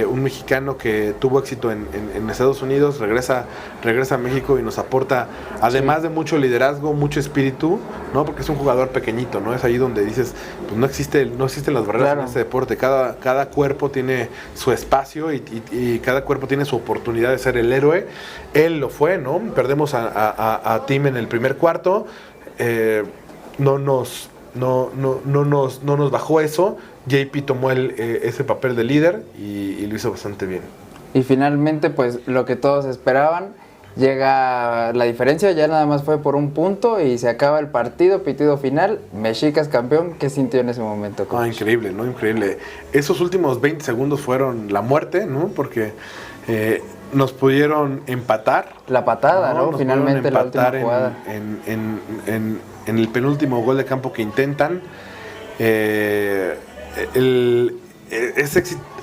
Un mexicano que tuvo éxito en Estados Unidos, regresa a México y nos aporta, además de mucho liderazgo, mucho espíritu, ¿no? Porque es un jugador pequeñito, ¿no? Es ahí donde dices, pues no existen las barreras claro. En este deporte. Cada cuerpo tiene su espacio y cada cuerpo tiene su oportunidad de ser el héroe. Él lo fue, ¿no? Perdemos a Tim en el primer cuarto. No nos bajó eso. JP tomó ese papel de líder y lo hizo bastante bien. Y finalmente, pues lo que todos esperaban, llega la diferencia, ya nada más fue por un punto y se acaba el partido, pitido final, Mexicas campeón. ¿Qué sintió en ese momento, coach? Increíble, ¿no? Increíble. Esos últimos 20 segundos fueron la muerte, ¿no? Porque nos pudieron empatar. La patada, ¿no? Finalmente la última jugada. En el penúltimo gol de campo que intentan.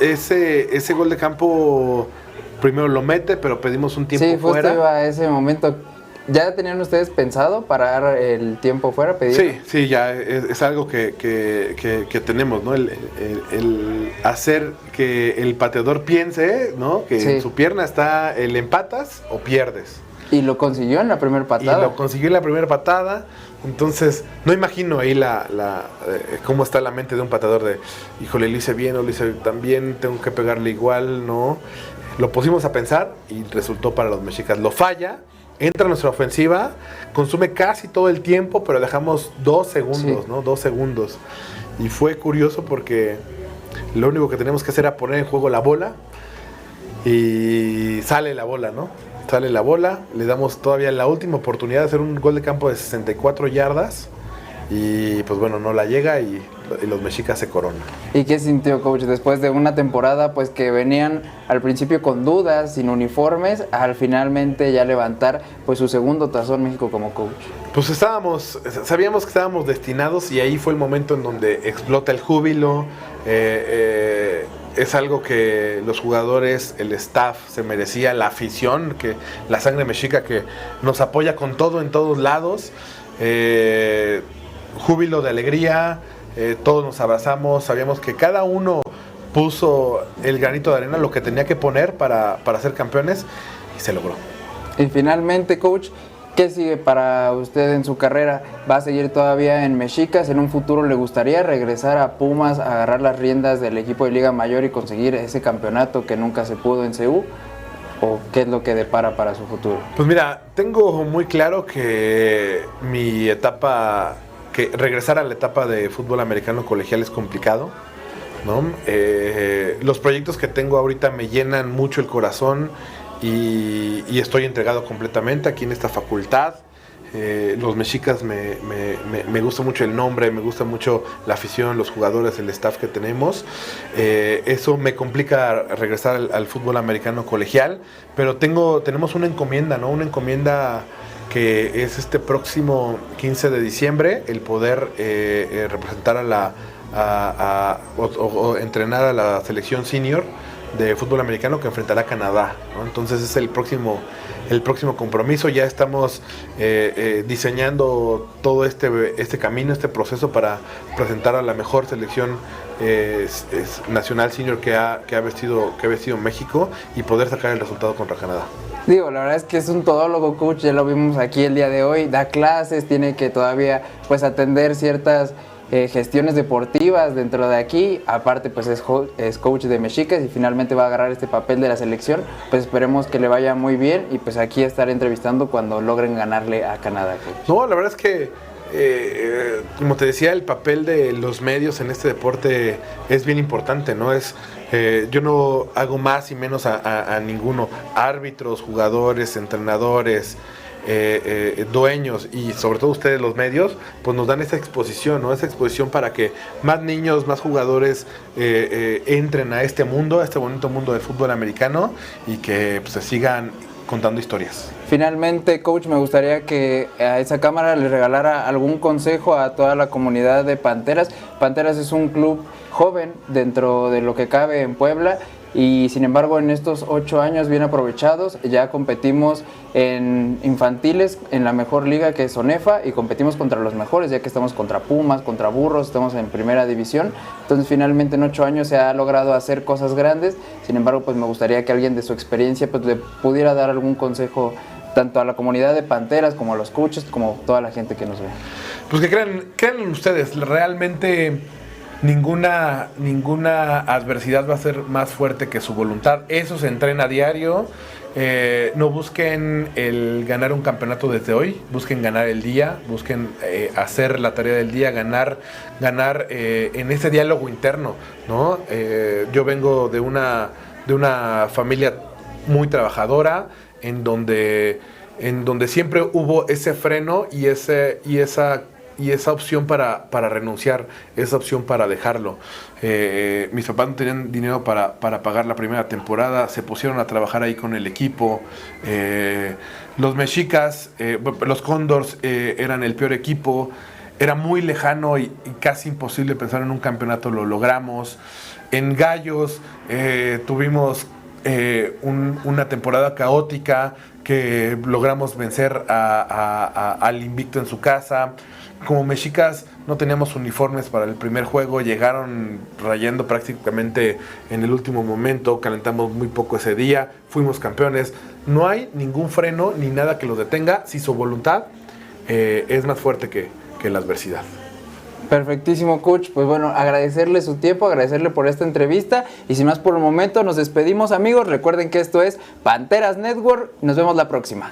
Ese gol de campo primero lo mete, pero pedimos un tiempo fuera. Sí, justo iba a ese momento. ¿Ya tenían ustedes pensado parar el tiempo fuera? Sí, ya es algo que tenemos, ¿no? El hacer que el pateador piense, ¿no? Que en su pierna está el empatas o pierdes. Y lo consiguió en la primera patada. Entonces, no imagino ahí cómo está la mente de un pateador de, híjole, lo hice bien o lo hice tan bien, tengo que pegarle igual, ¿no? Lo pusimos a pensar y resultó para los mexicas. Lo falla, entra en nuestra ofensiva, consume casi todo el tiempo, pero dejamos 2 segundos, ¿no? 2 segundos. Y fue curioso porque lo único que teníamos que hacer era poner en juego la bola y sale la bola, ¿no? Sale la bola, le damos todavía la última oportunidad de hacer un gol de campo de 64 yardas y pues bueno, no la llega y los mexicas se coronan. ¿Y qué sintió, coach, después de una temporada pues que venían al principio con dudas, sin uniformes, al finalmente ya levantar pues su segundo tazón México como coach? Pues sabíamos que estábamos destinados y ahí fue el momento en donde explota el júbilo, es algo que los jugadores, el staff se merecía, la afición, que la sangre mexica que nos apoya con todo en todos lados. Júbilo de alegría, todos nos abrazamos, sabíamos que cada uno puso el granito de arena, lo que tenía que poner para ser campeones, y se logró. Y finalmente, coach, ¿qué sigue para usted en su carrera? ¿Va a seguir todavía en Mexicas? ¿En un futuro le gustaría regresar a Pumas, agarrar las riendas del equipo de Liga Mayor y conseguir ese campeonato que nunca se pudo en CU? ¿O qué es lo que depara para su futuro? Pues mira, tengo muy claro que mi etapa, que regresar a la etapa de fútbol americano colegial es complicado, ¿no? Los proyectos que tengo ahorita me llenan mucho el corazón y estoy entregado completamente aquí en esta facultad. Los Mexicas me gusta mucho el nombre, me gusta mucho la afición, los jugadores, el staff que tenemos. Eso me complica regresar al fútbol americano colegial, pero tenemos una encomienda, ¿no? Una encomienda que es este próximo 15 de diciembre, el poder representar o entrenar a la selección senior de fútbol americano que enfrentará a Canadá, ¿no? Entonces es el próximo compromiso. Ya estamos diseñando todo este camino, este proceso para presentar a la mejor selección nacional senior que ha vestido México y poder sacar el resultado contra Canadá. Digo, la verdad es que es un todólogo, coach, ya lo vimos aquí el día de hoy, da clases, tiene que todavía pues atender ciertas gestiones deportivas dentro de aquí, aparte pues es coach de Mexicas y finalmente va a agarrar este papel de la selección, pues esperemos que le vaya muy bien y pues aquí estar entrevistando cuando logren ganarle a Canadá, coach. No, la verdad es que como te decía, el papel de los medios en este deporte es bien importante, ¿no? Yo no hago más y menos a ninguno, árbitros, jugadores, entrenadores, dueños y sobre todo ustedes los medios, pues nos dan esa exposición, ¿no? Esa exposición para que más niños, más jugadores entren a este bonito mundo del fútbol americano y que pues, se sigan contando historias. Finalmente, coach, me gustaría que a esa cámara le regalara algún consejo a toda la comunidad de Panteras. Panteras es un club joven dentro de lo que cabe en Puebla y sin embargo en estos 8 años bien aprovechados ya competimos en infantiles en la mejor liga que es ONEFA y competimos contra los mejores ya que estamos contra Pumas, contra Burros, estamos en primera división. Entonces finalmente en 8 años se ha logrado hacer cosas grandes. Sin embargo pues me gustaría que alguien de su experiencia pues le pudiera dar algún consejo tanto a la comunidad de Panteras como a los coaches como a toda la gente que nos ve. Pues que crean en ustedes, realmente ninguna adversidad va a ser más fuerte que su voluntad. Eso se entrena a diario. No busquen el ganar un campeonato desde hoy, busquen ganar el día, busquen hacer la tarea del día, ganar en ese diálogo interno, ¿no? Yo vengo de una familia muy trabajadora en donde siempre hubo ese freno y esa opción para renunciar, esa opción para dejarlo. Mis papás no tenían dinero para pagar la primera temporada, se pusieron a trabajar ahí con el equipo. Los Mexicas, los Cóndors eran el peor equipo, era muy lejano y casi imposible pensar en un campeonato, lo logramos. En Gallos tuvimos una temporada caótica que logramos vencer al invicto en su casa. Como Mexicas no teníamos uniformes para el primer juego, llegaron rayando prácticamente en el último momento, calentamos muy poco ese día, fuimos campeones. No hay ningún freno ni nada que lo detenga si su voluntad es más fuerte que la adversidad. Perfectísimo, coach. Pues bueno, agradecerle su tiempo, agradecerle por esta entrevista y sin más por el momento nos despedimos, amigos. Recuerden que esto es Panteras Network. Nos vemos la próxima.